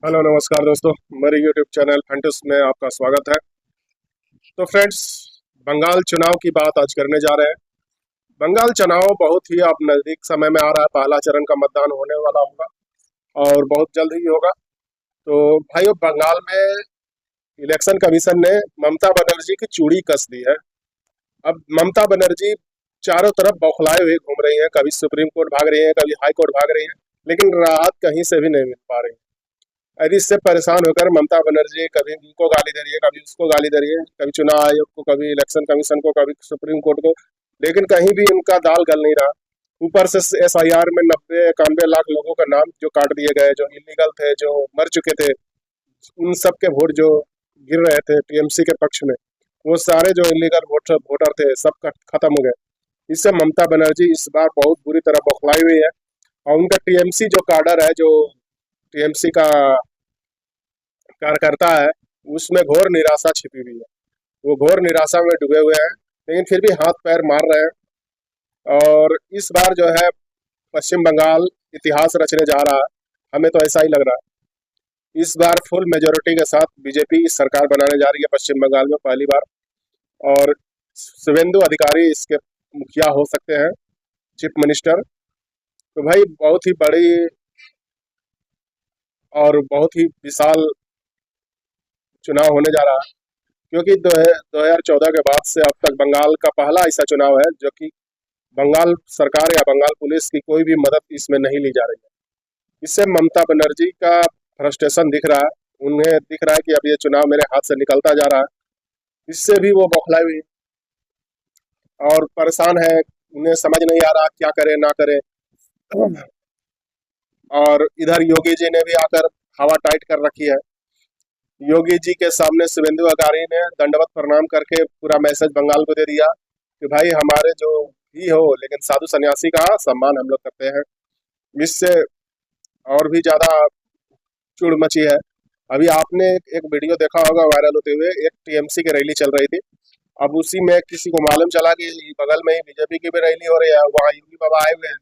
Hello नमस्कार दोस्तों। मेरे यूट्यूब चैनल फैंटस में आपका स्वागत है। तो फ्रेंड्स, बंगाल चुनाव की बात आज करने जा रहे हैं। बंगाल चुनाव बहुत ही अब नज़दीक समय में आ रहा है। पहला चरण का मतदान होने वाला होगा और बहुत जल्द ही होगा। तो भाइयों, बंगाल में इलेक्शन कमीशन ने ममता बनर्जी की चूड़ी कस दी है। अब ममता बनर्जी चारों तरफ बौखलाए हुए घूम रही हैं। कभी सुप्रीम कोर्ट भाग रही हैं, कभी हाई कोर्ट भाग रही हैं, लेकिन राहत कहीं से भी नहीं मिल पा रही। अरे इससे परेशान होकर ममता बनर्जी कभी इनको गाली दे रही है, कभी उसको गाली दे रही है, कभी चुनाव आयोग को, कभी इलेक्शन कमीशन को, कभी सुप्रीम कोर्ट को, लेकिन कहीं भी उनका दाल गल नहीं रहा। ऊपर से एसआईआर में 90-91 लाख लोगों का नाम जो काट दिए गए, जो इलीगल थे, जो मर चुके थे, उन सब के वोट जो गिर रहे थे टीएमसी के पक्ष में, वो सारे जो इलीगल वोटर वोटर थे सब खत्म हो गए। इससे ममता बनर्जी इस बार बहुत बुरी तरह बौखलाई हुई है। और उनका टीएमसी जो काडर है, जो टीएमसी का कार्यकर्ता है, उसमें घोर निराशा छिपी हुई है। वो घोर निराशा में डूबे हुए हैं, लेकिन फिर भी हाथ पैर मार रहे हैं। और इस बार जो है पश्चिम बंगाल इतिहास रचने जा रहा है। हमें तो ऐसा ही लग रहा है। इस बार फुल मेजोरिटी के साथ बीजेपी सरकार बनाने जा रही है पश्चिम बंगाल में पहली बार। और शुभेंदु अधिकारी इसके मुखिया हो सकते हैं, चीफ मिनिस्टर। तो भाई बहुत ही बड़ी और बहुत ही विशाल चुनाव होने जा रहा है, क्योंकि 2014 के बाद से अब तक बंगाल का पहला ऐसा चुनाव है जो कि बंगाल सरकार या बंगाल पुलिस की कोई भी मदद इसमें नहीं ली जा रही है। इससे ममता बनर्जी का फ्रस्ट्रेशन दिख रहा है। उन्हें दिख रहा है कि अब ये चुनाव मेरे हाथ से निकलता जा रहा है। इससे भी वो बौखलाई हुई और परेशान है। उन्हें समझ नहीं आ रहा क्या करे ना करे। और इधर योगी जी ने भी आकर हवा टाइट कर रखी है। योगी जी के सामने शुभेंदु अधिकारी ने दंडवत प्रणाम करके पूरा मैसेज बंगाल को दे दिया कि भाई हमारे जो भी हो, लेकिन साधु सन्यासी का सम्मान हम लोग करते हैं। इससे और भी ज्यादा चुड़ मची है। अभी आपने एक वीडियो देखा होगा वायरल होते हुए, एक टीएमसी की रैली चल रही थी। अब उसी में किसी को मालूम चला कि बगल में ही बीजेपी की भी रैली हो रही है, वहाँ योगी बाबा आए हुए हैं।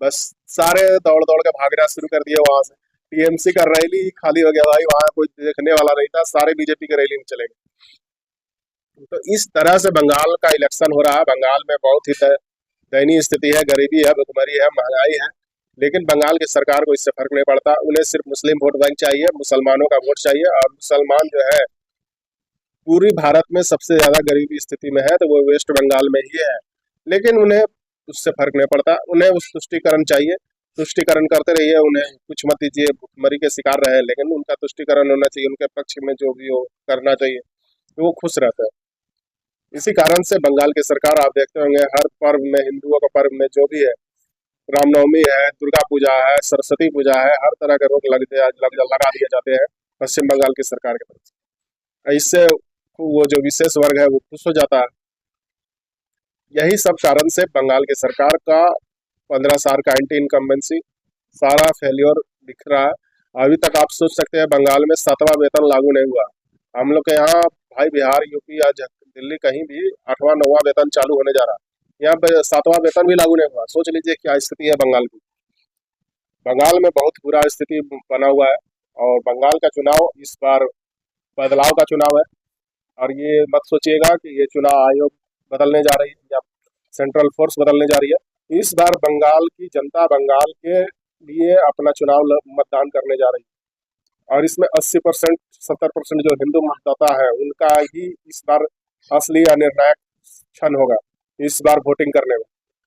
बस सारे दौड़ दौड़ के भागना शुरू कर दिया वहां से। टीएमसी का रैली खाली हो गया भाई, वहां कोई देखने वाला नहीं था, सारे बीजेपी के रैली में चले गए। तो इस तरह से बंगाल का इलेक्शन हो रहा है। बंगाल में बहुत ही दयनीय स्थिति है, गरीबी है, भुखमरी है, महंगाई है, लेकिन बंगाल की सरकार को इससे फर्क नहीं पड़ता। उन्हें सिर्फ मुस्लिम वोट बैंक चाहिए, मुसलमानों का वोट चाहिए। और मुसलमान जो है पूरी भारत में सबसे ज्यादा गरीबी स्थिति में है, तो वो वेस्ट बंगाल में ही है। लेकिन उन्हें उससे फर्क नहीं पड़ता। उन्हें उस तुष्टिकरण चाहिए। तुष्टिकरण करते रहिए, उन्हें कुछ मत दीजिए, भुखमरी के शिकार रहे, लेकिन उनका तुष्टिकरण होना चाहिए, उनके पक्ष में जो भी हो करना चाहिए, तो वो खुश रहता है। इसी कारण से बंगाल की सरकार, आप देखते होंगे, हर पर्व में, हिंदुओं का पर्व में जो भी है, रामनवमी है, दुर्गा पूजा है, सरस्वती पूजा है, हर तरह के रोक लगा दिए जाते हैं पश्चिम बंगाल की सरकार की तरफ से। इससे वो जो विशेष वर्ग है वो खुश हो जाता है। यही सब कारण से बंगाल की सरकार का 15 साल का एंटी इनकम्बेंसी सारा फेल्योर दिख रहा है। अभी तक आप सोच सकते हैं बंगाल में 7वां वेतन लागू नहीं हुआ। हम लोग के यहाँ भाई बिहार, यूपी या दिल्ली कहीं भी 8वां 9वां वेतन चालू होने जा रहा है। यहाँ पे 7वां वेतन भी लागू नहीं हुआ। सोच लीजिए क्या स्थिति है बंगाल की। बंगाल में बहुत बुरा स्थिति बना हुआ है। और बंगाल का चुनाव इस बार बदलाव का चुनाव है। और ये मत सोचिएगा कि ये चुनाव आयोग बदलने जा रही है या सेंट्रल फोर्स बदलने जा रही है। इस बार बंगाल की जनता बंगाल के लिए अपना चुनाव मतदान करने जा रही है। और इसमें 80% 70% जो हिंदू मतदाता है उनका ही इस बार असली या निर्णायक क्षण होगा इस बार वोटिंग करने में।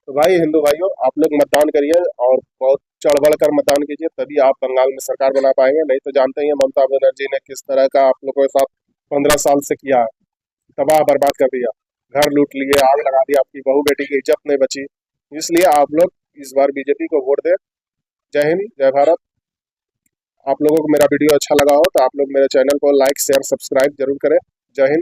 तो भाई हिंदू भाइयों, आप लोग मतदान करिए और बहुत चढ़ बढ़ कर मतदान कीजिए, तभी आप बंगाल में सरकार बना पाएंगे। नहीं तो जानते ही हैं ममता बनर्जी ने किस तरह का आप लोगों के साथ 15 साल से किया है। तबाह बर्बाद कर दिया, घर लूट लिए, आग लगा दी, आपकी बहू बेटी की इज्जत नहीं बची। इसलिए आप लोग इस बार बीजेपी को वोट दें। जय हिंद, जय भारत। आप लोगों को मेरा वीडियो अच्छा लगा हो तो आप लोग मेरे चैनल को लाइक शेयर सब्सक्राइब जरूर करें। जय हिंद।